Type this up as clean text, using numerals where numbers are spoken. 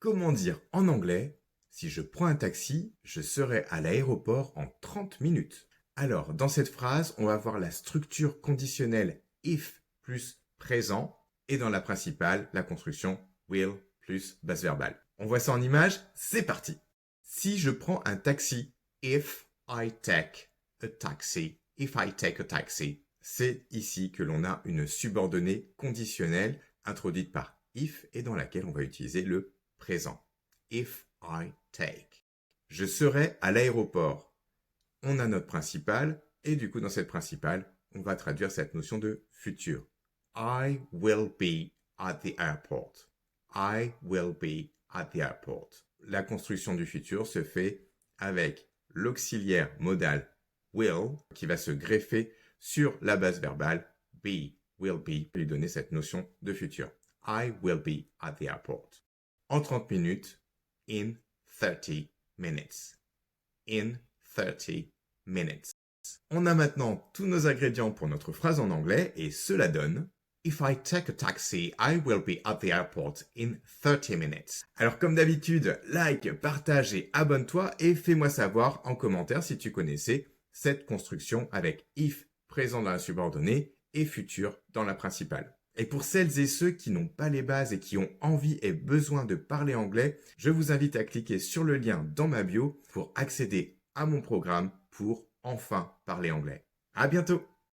Comment dire en anglais, si je prends un taxi, je serai à l'aéroport en 30 minutes. Alors, dans cette phrase, on va voir la structure conditionnelle if plus présent et dans la principale, la construction will plus base verbale. On voit ça en image, c'est parti. Si je prends un taxi, if I take a taxi, if I take a taxi, c'est ici que l'on a une subordonnée conditionnelle introduite par if et dans laquelle on va utiliser le présent. If I take. Je serai à l'aéroport. On a notre principal et du coup dans cette principale, on va traduire cette notion de futur. I will be at the airport. I will be at the airport. La construction du futur se fait avec l'auxiliaire modal will qui va se greffer sur la base verbale be, will be, pour lui donner cette notion de futur. I will be at the airport. En 30 minutes, in 30 minutes. In 30 minutes. On a maintenant tous nos ingrédients pour notre phrase en anglais et cela donne If I take a taxi, I will be at the airport in 30 minutes. Alors comme d'habitude, like, partage et abonne-toi et fais-moi savoir en commentaire si tu connaissais cette construction avec if présent dans la subordonnée et futur dans la principale. Et pour celles et ceux qui n'ont pas les bases et qui ont envie et besoin de parler anglais, je vous invite à cliquer sur le lien dans ma bio pour accéder à mon programme pour enfin parler anglais. À bientôt!